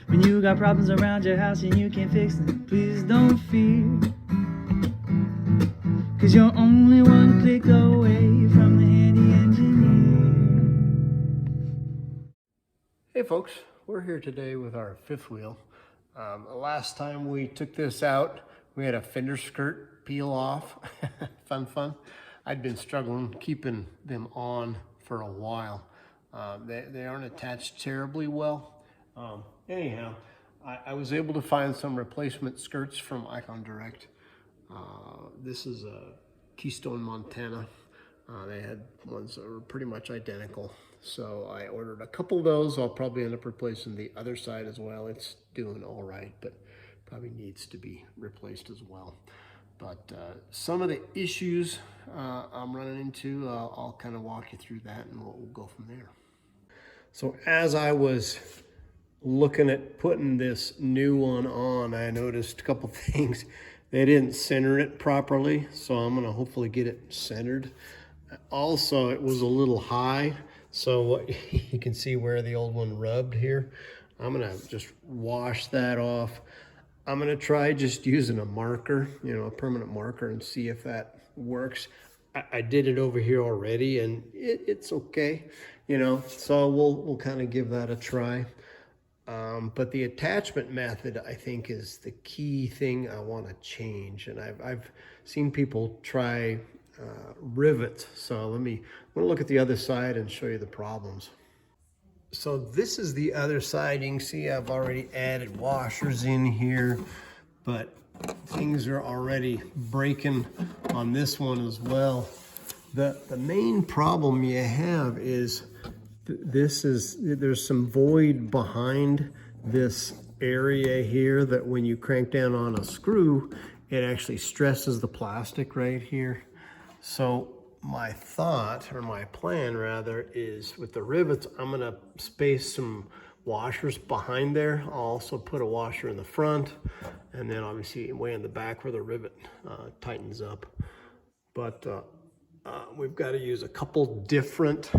When you got problems around your house and you can't fix them, please don't fear, 'cause you're only one click away from the handy engineer. Hey folks, we're here today with our fifth wheel. The last time we took this out, we had a fender skirt peel off. Fun. I'd been struggling keeping them on for a while. They aren't attached terribly well. Anyhow, I was able to find some replacement skirts from Icon Direct. This is a Keystone, Montana. They had ones that were pretty much identical. So I ordered a couple of those. I'll probably end up replacing the other side as well. It's doing all right, but probably needs to be replaced as well. But some of the issues I'm running into, I'll kind of walk you through that and we'll go from there. So as I was looking at putting this new one on, I noticed a couple things. They didn't center it properly, so I'm gonna hopefully get it centered. Also, it was a little high, so you can see where the old one rubbed here. I'm gonna just wash that off. I'm gonna try just using a marker, a permanent marker, and see if that works. I did it over here already, and it's okay, so we'll kind of give that a try. But the attachment method, I think, is the key thing I want to change. And I've seen people try rivets. So I'm going to look at the other side and show you the problems. So this is the other side. You can see I've already added washers in here, but things are already breaking on this one as well. The main problem you have is there's some void behind this area here that when you crank down on a screw, it actually stresses the plastic right here. So my thought, or my plan rather, is with the rivets, I'm gonna space some washers behind there. I'll also put a washer in the front, and then obviously way in the back where the rivet tightens up. But we've got to use a couple different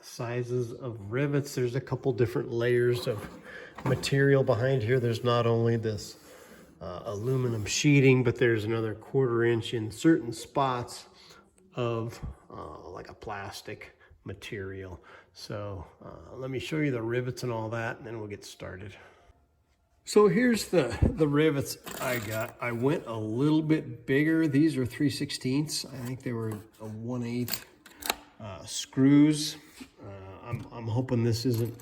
sizes of rivets. There's a couple different layers of material behind here. There's not only this aluminum sheeting, but there's another 1/4 inch in certain spots of like a plastic material. So let me show you the rivets and all that, and then we'll get started. So here's the rivets I got. I went a little bit bigger. These are 3/16. I think they were a 1/8 screws. I'm hoping this isn't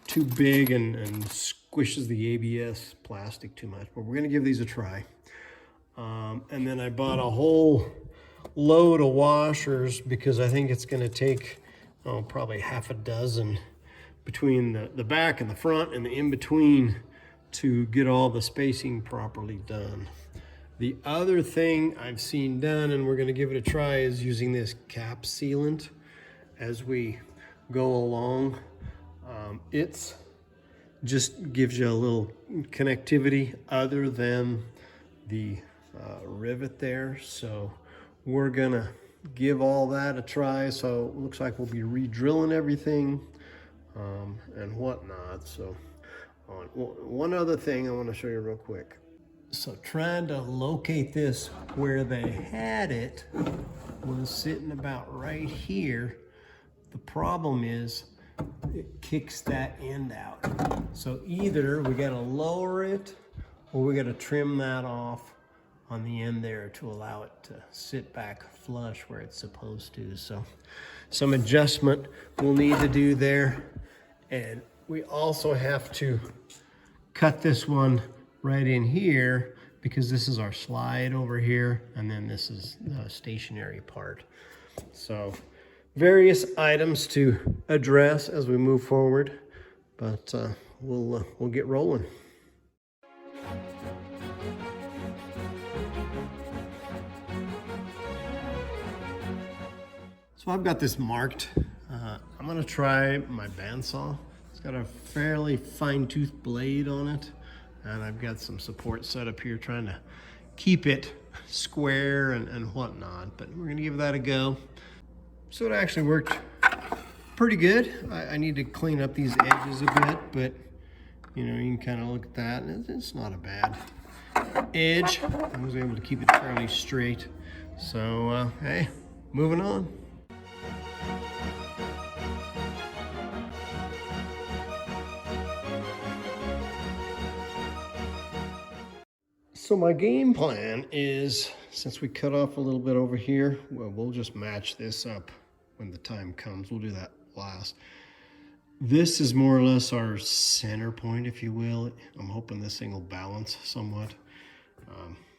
too big and squishes the ABS plastic too much, but we're gonna give these a try. And then I bought a whole load of washers because I think it's gonna take probably half a dozen between the back and the front and the in-between to get all the spacing properly done. The other thing I've seen done, and we're gonna give it a try, is using this cap sealant as we go along. It's just gives you a little connectivity other than the rivet there. So we're gonna give all that a try. So it looks like we'll be re-drilling everything and whatnot. So one other thing I want to show you real quick. So trying to locate this where they had it was sitting about right here. The problem is it kicks that end out. So either we got to lower it or we got to trim that off on the end there to allow it to sit back flush where it's supposed to. So some adjustment we'll need to do there. And we also have to cut this one right in here because this is our slide over here, and then this is the stationary part. So various items to address as we move forward, but we'll get rolling. So I've got this marked. I'm gonna try my bandsaw. It's got a fairly fine-tooth blade on it, and I've got some support set up here trying to keep it square and whatnot, but we're gonna give that a go. So it actually worked pretty good. I need to clean up these edges a bit, but You know, you can kind of look at that, and it's not a bad edge. I was able to keep it fairly straight. So, hey, moving on. So my game plan is, since we cut off a little bit over here, well, we'll just match this up when the time comes. We'll do that last. This is more or less our center point, if you will. I'm hoping this thing will balance somewhat.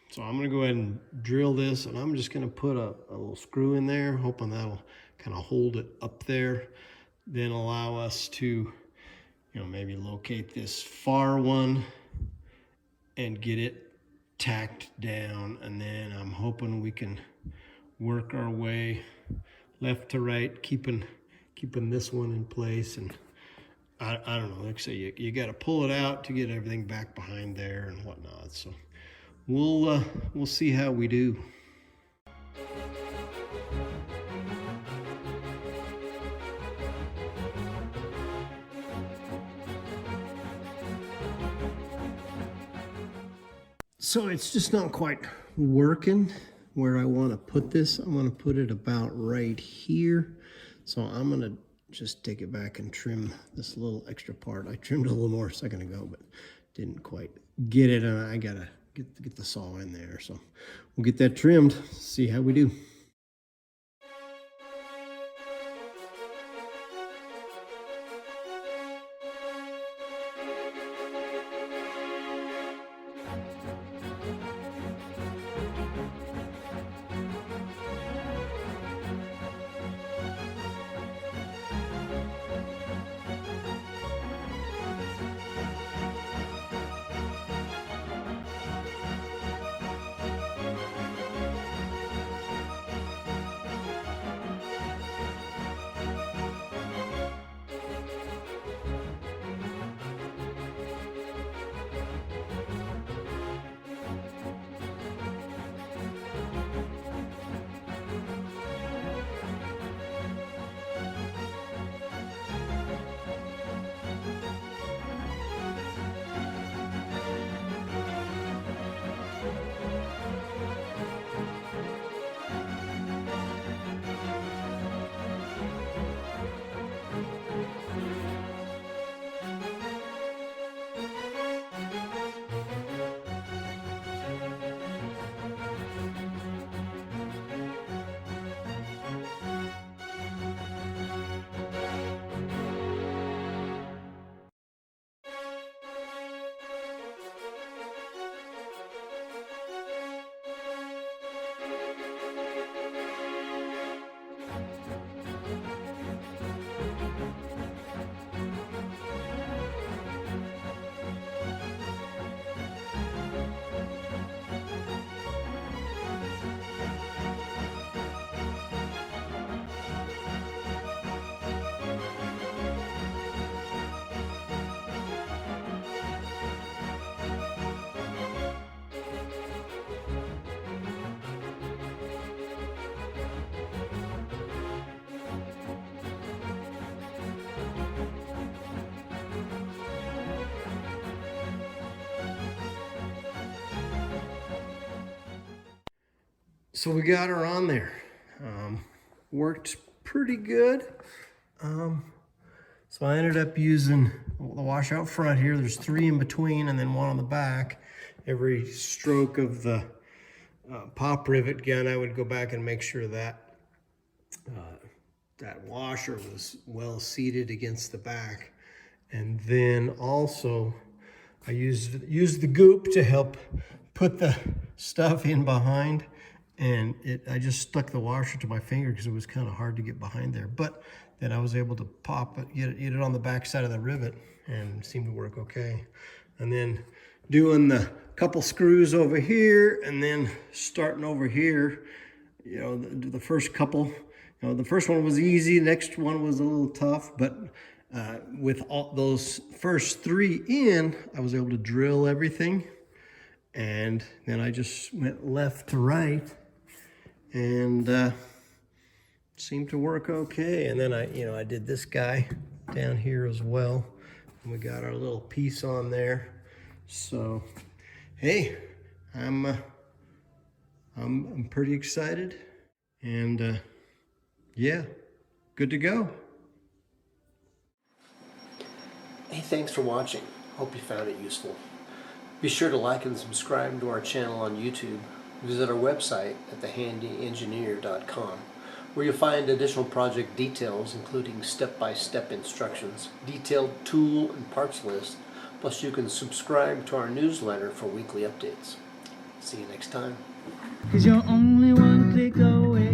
So I'm gonna go ahead and drill this, and I'm just gonna put a little screw in there, hoping that'll kind of hold it up there. Then allow us to, you know, maybe locate this far one and get it tacked down. And then I'm hoping we can work our way left to right, keeping this one in place. And I don't know, like I say, you got to pull it out to get everything back behind there and whatnot. So we'll see how we do. So it's just not quite working where I want to put this. I'm going to put it about right here. So I'm going to just take it back and trim this little extra part. I trimmed it a little more a second ago, but didn't quite get it, and I got to get the saw in there. So we'll get that trimmed, see how we do. So we got her on there. Worked pretty good. So I ended up using the washout front here. There's 3 in between and then 1 on the back. Every stroke of the pop rivet gun, I would go back and make sure that that washer was well seated against the back. And then also I used the goop to help put the stuff in behind. And I just stuck the washer to my finger because it was kind of hard to get behind there. But then I was able to pop it, get it on the back side of the rivet, and it seemed to work okay. And then doing the couple screws over here, and then starting over here, you know, the first couple, you know, the first one was easy, the next one was a little tough, but with all those first 3 in, I was able to drill everything. And then I just went left to right, and seemed to work okay. And then I did this guy down here as well, We got our little piece on there. So, hey, I'm pretty excited, and yeah, good to go. Hey, thanks for watching. Hope you found it useful. Be sure to like and subscribe to our channel on YouTube. Visit our website at thehandyengineer.com, where you'll find additional project details, including step-by-step instructions, detailed tool and parts lists, plus you can subscribe to our newsletter for weekly updates. See you next time. 'Cause you're only one click away